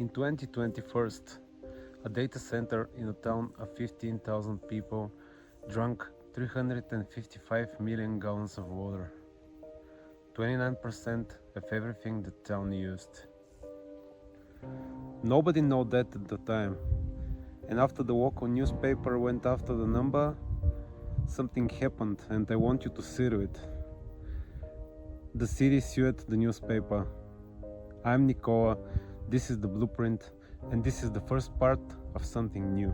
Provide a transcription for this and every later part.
In 2021, a data center in a town of 15,000 people drank 355 million gallons of water, 29% of everything the town used. Nobody knew that at the time, and after the local newspaper went after the number, something happened and I want you to see it. The city sued the newspaper. I'm Nicola, this is the blueprint, and this is the first part of something new.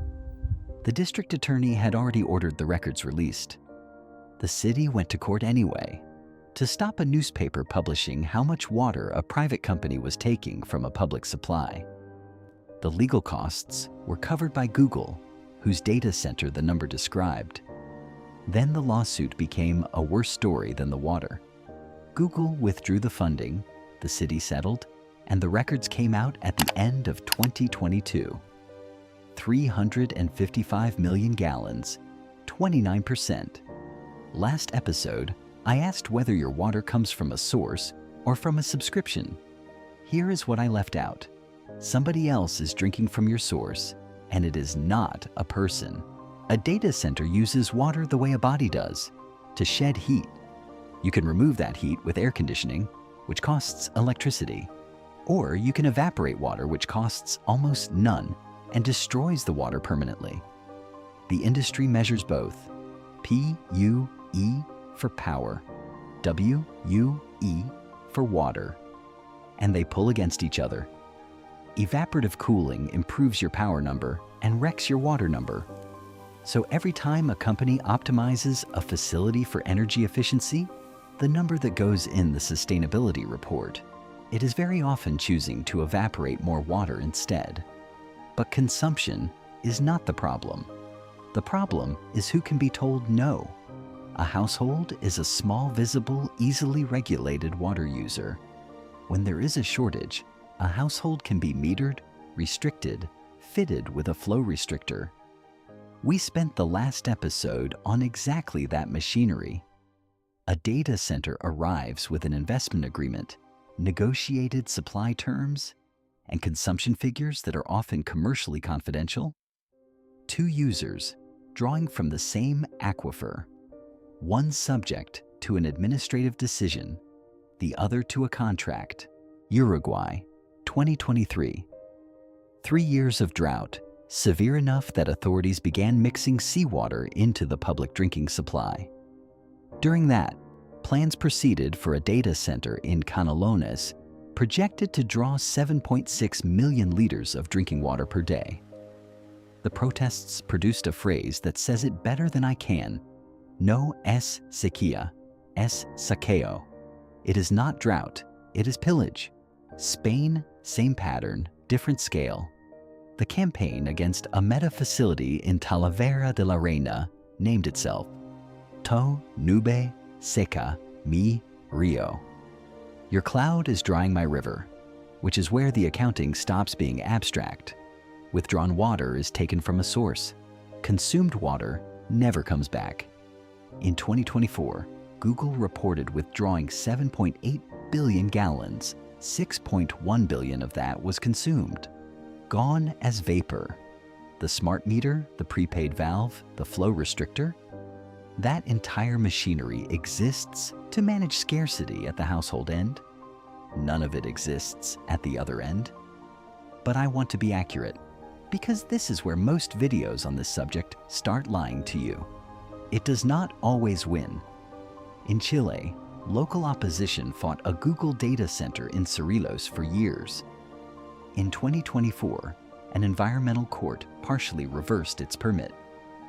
The district attorney had already ordered the records released. The city went to court anyway to stop a newspaper publishing how much water a private company was taking from a public supply. The legal costs were covered by Google, whose data center the number described. Then the lawsuit became a worse story than the water. Google withdrew the funding, the city settled, and the records came out at the end of 2022. 355 million gallons, 29%. Last episode, I asked whether your water comes from a source or from a subscription. Here is what I left out. Somebody else is drinking from your source, and it is not a person. A data center uses water the way a body does, to shed heat. You can remove that heat with air conditioning, which costs electricity. Or you can evaporate water, which costs almost none and destroys the water permanently. The industry measures both. P-U-E for power, W-U-E for water, and they pull against each other. Evaporative cooling improves your power number and wrecks your water number. So every time a company optimizes a facility for energy efficiency, the number that goes in the sustainability report, it is very often choosing to evaporate more water instead. But consumption is not the problem. The problem is who can be told no. A household is a small, visible, easily regulated water user. When there is a shortage, a household can be metered, restricted, fitted with a flow restrictor. We spent the last episode on exactly that machinery. A data center arrives with an investment agreement, negotiated supply terms, and consumption figures that are often commercially confidential. Two users drawing from the same aquifer, one subject to an administrative decision, the other to a contract. Uruguay, 2023. 3 years of drought, severe enough that authorities began mixing seawater into the public drinking supply. During that, plans proceeded for a data center in Canelones, projected to draw 7.6 million liters of drinking water per day. The protests produced a phrase that says it better than I can. No es sequía, es saqueo. It is not drought, it is pillage. Spain, same pattern, different scale. The campaign against a meta facility in Talavera de la Reina named itself To Nube Seca Mi Rio. Your cloud is drying my river, which is where the accounting stops being abstract. Withdrawn water is taken from a source. Consumed water never comes back. In 2024, Google reported withdrawing 7.8 billion gallons. 6.1 billion of that was consumed. Gone as vapor. The smart meter, the prepaid valve, the flow restrictor, that entire machinery exists to manage scarcity at the household end. None of it exists at the other end. But I want to be accurate, because this is where most videos on this subject start lying to you. It does not always win. In Chile, local opposition fought a Google data center in Cerrillos for years. In 2024, an environmental court partially reversed its permit,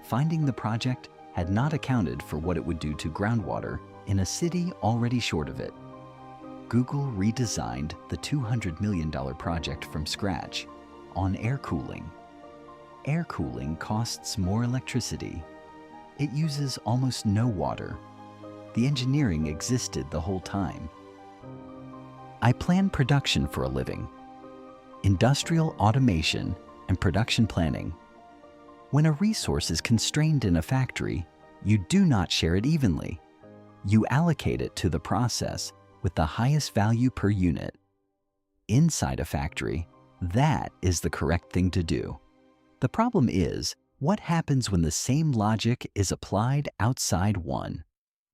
finding the project had not accounted for what it would do to groundwater in a city already short of it. Google redesigned the $200 million project from scratch on air cooling. Air cooling costs more electricity. It uses almost no water. The engineering existed the whole time. I plan production for a living. Industrial automation and production planning. When a resource is constrained in a factory, you do not share it evenly. You allocate it to the process with the highest value per unit. Inside a factory, That is the correct thing to do. The problem is, what happens when the same logic is applied outside one?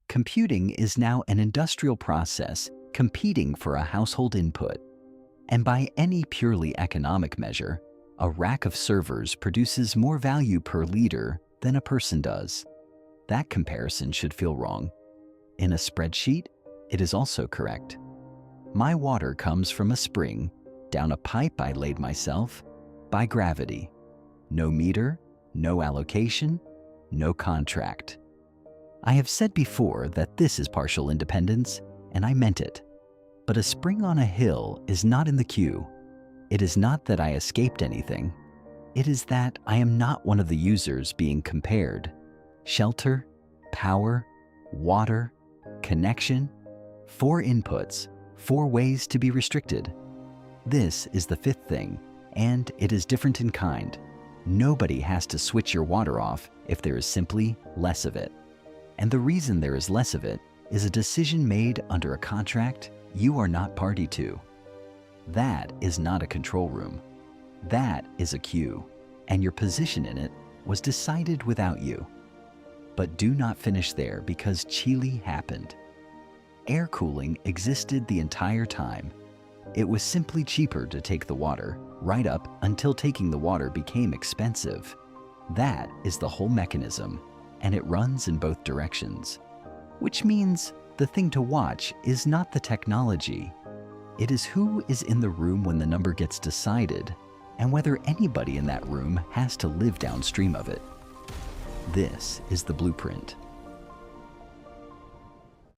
Computing is now an industrial process competing for a household input. And by any purely economic measure, a rack of servers produces more value per liter than a person does. That comparison should feel wrong. In a spreadsheet, it is also correct. My water comes from a spring, down a pipe I laid myself, by gravity. No meter, no allocation, no contract. I have said before that this is partial independence, and I meant it. But a spring on a hill is not in the queue. It is not that I escaped anything. It is that I am not one of the users being compared. Shelter, power, water, connection, 4 inputs, 4 ways to be restricted. This is the 5th thing, and it is different in kind. Nobody has to switch your water off if there is simply less of it. And the reason there is less of it is a decision made under a contract you are not party to. That is not a control room. That is a queue, and your position in it was decided without you. But do not finish there, because Chile happened. Air cooling existed the entire time. It was simply cheaper to take the water right up until taking the water became expensive. That is the whole mechanism, and it runs in both directions. Which means the thing to watch is not the technology. It is who is in the room when the number gets decided, and whether anybody in that room has to live downstream of it. This is the blueprint.